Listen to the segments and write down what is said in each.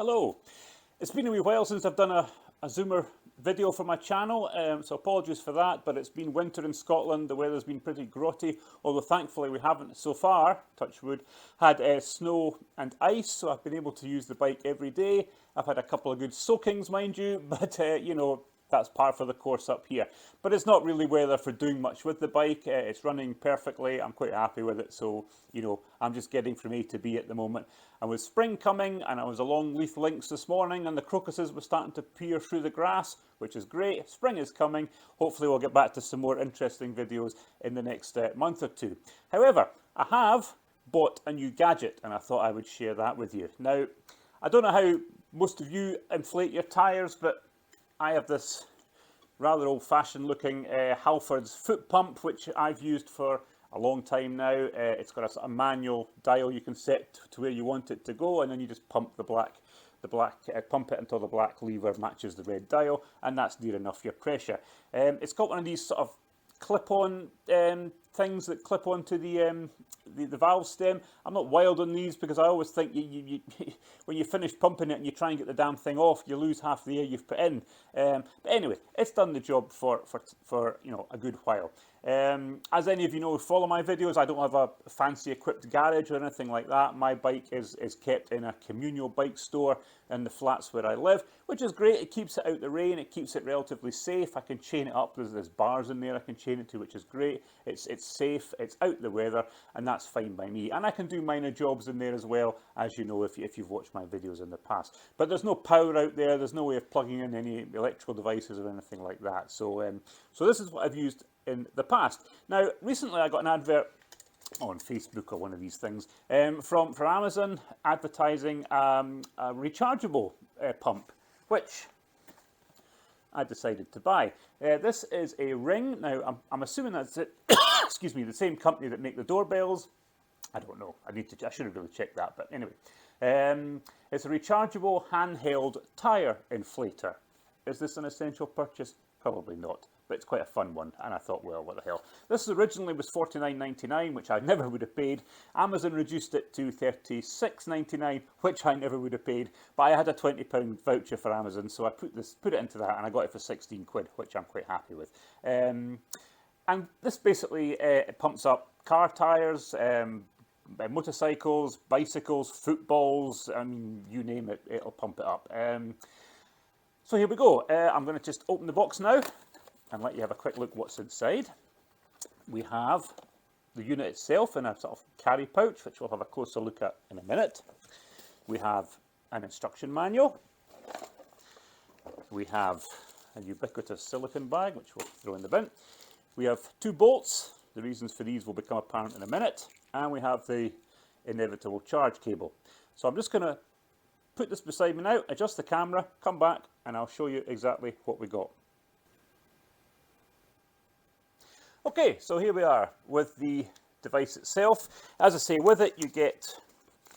Hello. It's been a wee while since I've done a Zoomer video for my channel, so apologies for that, but it's been winter in Scotland, the weather's been pretty grotty, although thankfully we haven't so far, touch wood, had snow and ice, so I've been able to use the bike every day. I've had a couple of good soakings, mind you, but you know, that's par for the course up here. But it's not really weather for doing much with the bike. It's running perfectly. I'm quite happy with it. So, you know, I'm just getting from A to B at the moment. And with spring coming, and I was along Leith Links this morning, and the crocuses were starting to peer through the grass, which is great. Spring is coming. Hopefully we'll get back to some more interesting videos in the next month or two. However, I have bought a new gadget, and I thought I would share that with you. Now, I don't know how most of you inflate your tyres, but I have this rather old-fashioned looking Halfords foot pump, which I've used for a long time now. It's got a sort of manual dial you can set to where you want it to go, and then you just pump pump it until the black lever matches the red dial, and that's near enough your pressure. It's got one of these sort of clip-on things that clip onto the valve stem. I'm not wild on these because I always think when you finish pumping it and you try and get the damn thing off, you lose half the air you've put in. But anyway, it's done the job for you know, a good while. As any of you know who follow my videos, I don't have a fancy equipped garage or anything like that. My bike is kept in a communal bike store in the flats where I live, which is great. It keeps it out the rain, it keeps it relatively safe. I can chain it up, there's bars in there I can chain it to, which is great. It's safe, it's out the weather, and that's fine by me. And I can do minor jobs in there as well, as you know if you've watched my videos in the past. But there's no power out there, there's no way of plugging in any electrical devices or anything like that. So, so this is what I've used in the past. Now, recently I got an advert on Facebook or one of these things from Amazon advertising a rechargeable pump, which I decided to buy. This is a Ring. Now, I'm assuming that's it. Excuse me, the same company that make the doorbells. I don't know. I should have really checked that, but anyway. It's a rechargeable handheld tyre inflator. Is this an essential purchase? Probably not, but it's quite a fun one, and I thought, well, what the hell. This originally was $49.99, which I never would have paid. Amazon reduced it to $36.99, which I never would have paid, but I had a £20 voucher for Amazon, so I put it into that, and I got it for 16 quid, which I'm quite happy with. And this basically it pumps up car tyres, motorcycles, bicycles, footballs, I mean, you name it, it'll pump it up. So here we go. I'm going to just open the box now and let you have a quick look what's inside. We have the unit itself in a sort of carry pouch, which we'll have a closer look at in a minute. We have an instruction manual. We have a ubiquitous silicone bag, which we'll throw in the bin. We have two bolts. The reasons for these will become apparent in a minute. And we have the inevitable charge cable. So I'm just going to put this beside me now, adjust the camera, come back, and I'll show you exactly what we got. Okay, so here we are with the device itself. As I say, with it you get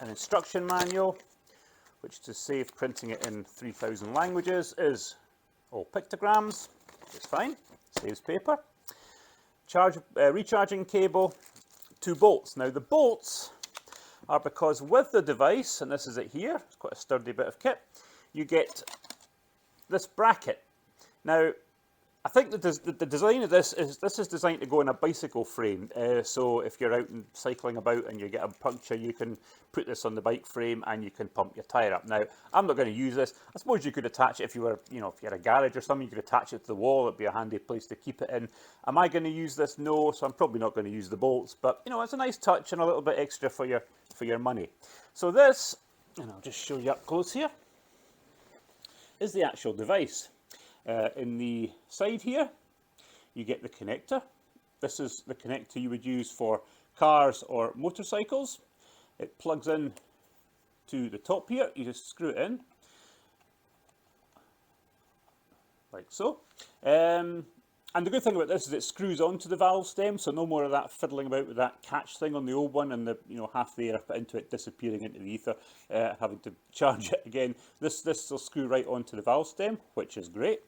an instruction manual, which, to save printing it in 3,000 languages, is all pictograms. It's fine, saves paper. Recharging cable, two bolts. Now the bolts are because with the device, and this is it here, it's quite a sturdy bit of kit, you get this bracket. Now, I think the design of this is designed to go in a bicycle frame. So if you're out and cycling about and you get a puncture, you can put this on the bike frame and you can pump your tyre up. Now, I'm not going to use this. I suppose you could attach it if you were, you know, if you had a garage or something, you could attach it to the wall. It'd be a handy place to keep it in. Am I going to use this? No, so I'm probably not going to use the bolts. But, you know, it's a nice touch and a little bit extra for your money. So this, and I'll just show you up close here, is the actual device. In the side here, you get the connector. This is the connector you would use for cars or motorcycles. It plugs in to the top here. You just screw it in, like so. And the good thing about this is it screws onto the valve stem, so no more of that fiddling about with that catch thing on the old one and the, you know, half the air put into it disappearing into the ether, having to charge it again. This will screw right onto the valve stem, which is great.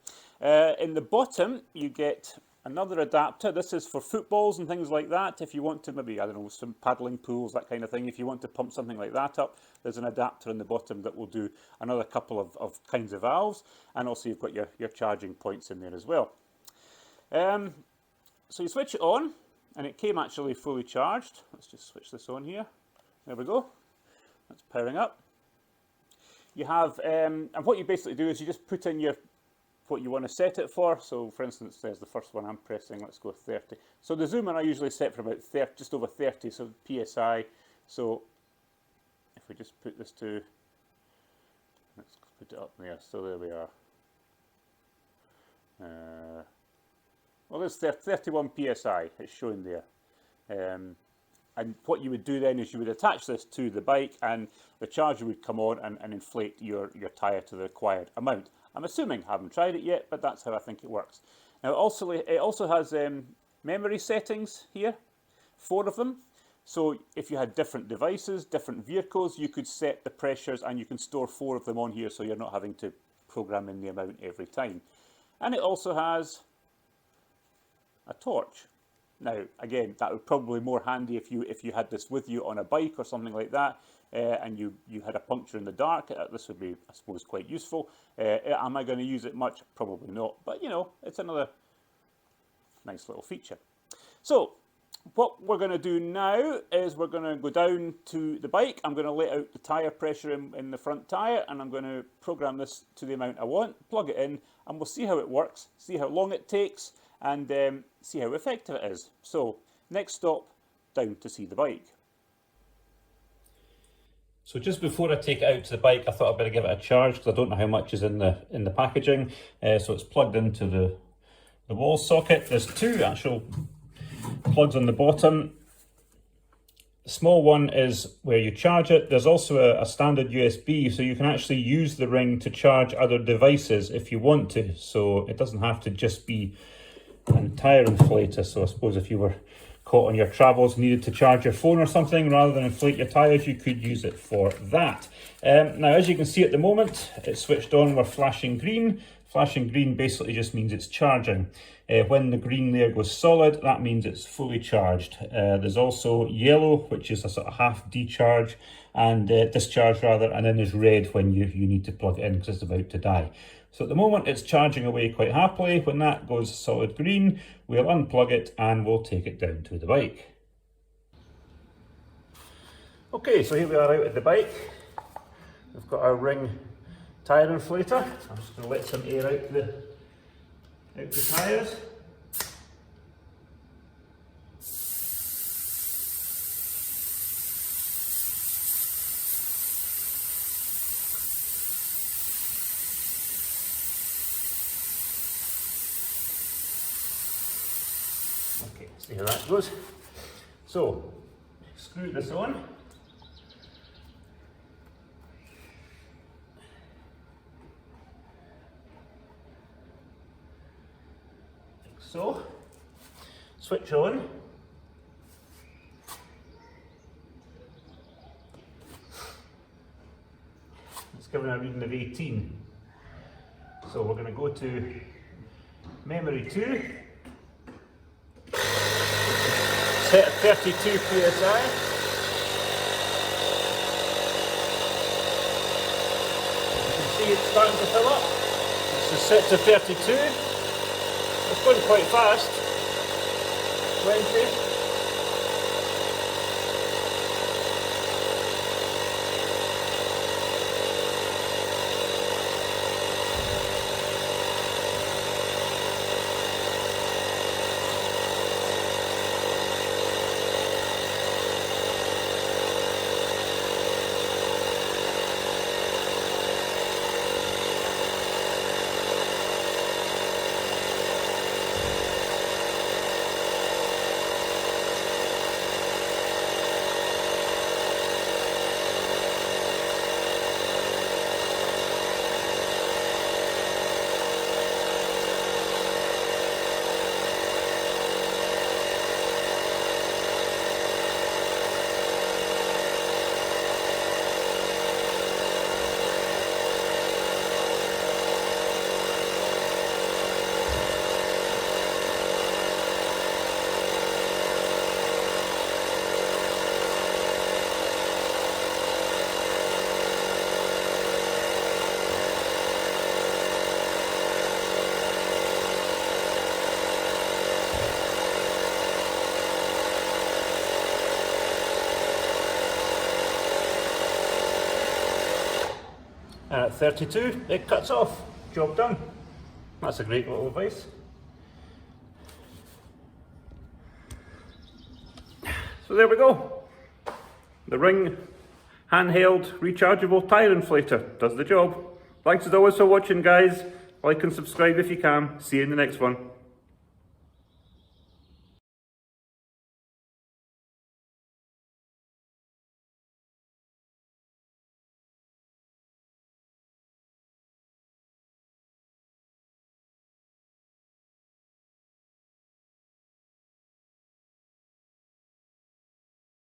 In the bottom, you get another adapter. This is for footballs and things like that. If you want to maybe, I don't know, some paddling pools, that kind of thing. If you want to pump something like that up, there's an adapter on the bottom that will do another couple of kinds of valves. And also you've got your charging points in there as well. So you switch it on, and it came actually fully charged. Let's just switch this on here. There we go. That's powering up. You have, and what you basically do is you just put in what you want to set it for. So for instance, there's the first one I'm pressing, let's go 30. So the zoom in I usually set for about 30, just over 30, so PSI. So if we just put this to, let's put it up there, so there we are. Well, there's 31 PSI, it's showing there. And what you would do then is you would attach this to the bike, and the charger would come on and inflate your tyre to the required amount. I'm assuming, I haven't tried it yet, but that's how I think it works. Now it also has memory settings here, 4 of them. So if you had different devices, different vehicles, you could set the pressures and you can store 4 of them on here, so you're not having to program in the amount every time. And it also has a torch. Now, again, that would probably be more handy if you had this with you on a bike or something like that, and you had a puncture in the dark. This would be, I suppose, quite useful. Am I going to use it much? Probably not, but you know, it's another nice little feature. So, what we're going to do now is we're going to go down to the bike. I'm going to let out the tyre pressure in the front tyre, and I'm going to program this to the amount I want, plug it in, and we'll see how it works, see how long it takes, and see how effective it is. So next stop, down to see the bike. So just before I take it out to the bike, I thought I'd better give it a charge because I don't know how much is in the packaging. So it's plugged into the wall socket. There's 2 actual plugs on the bottom. The small one is where you charge it. There's also a standard USB, so you can actually use the ring to charge other devices if you want to. So it doesn't have to just be and tyre inflator. So I suppose if you were caught on your travels, needed to charge your phone or something rather than inflate your tyres, you could use it for that. Now, as you can see at the moment, it's switched on, we're flashing green. Flashing green basically just means it's charging. When the green there goes solid, that means it's fully charged. There's also yellow, which is a sort of half decharge and discharge rather, and then there's red when you need to plug it in because it's about to die. So at the moment it's charging away quite happily. When that goes solid green, we'll unplug it and we'll take it down to the bike. Okay, so here we are out at the bike. We've got our ring tyre inflator. I'm just going to let some air out the tyres. Okay, see how that goes. So, screw this on. Like so. Switch on. It's giving a reading of 18. So we're going to go to memory 2. Set at 32 PSI. You can see it's starting to fill up. This is set to 32. It's going quite fast. 20. 32, it cuts off. Job done. That's a great little device. So there we go. The Ring handheld rechargeable tyre inflator does the job. Thanks as always for watching, guys. Like and subscribe if you can. See you in the next one.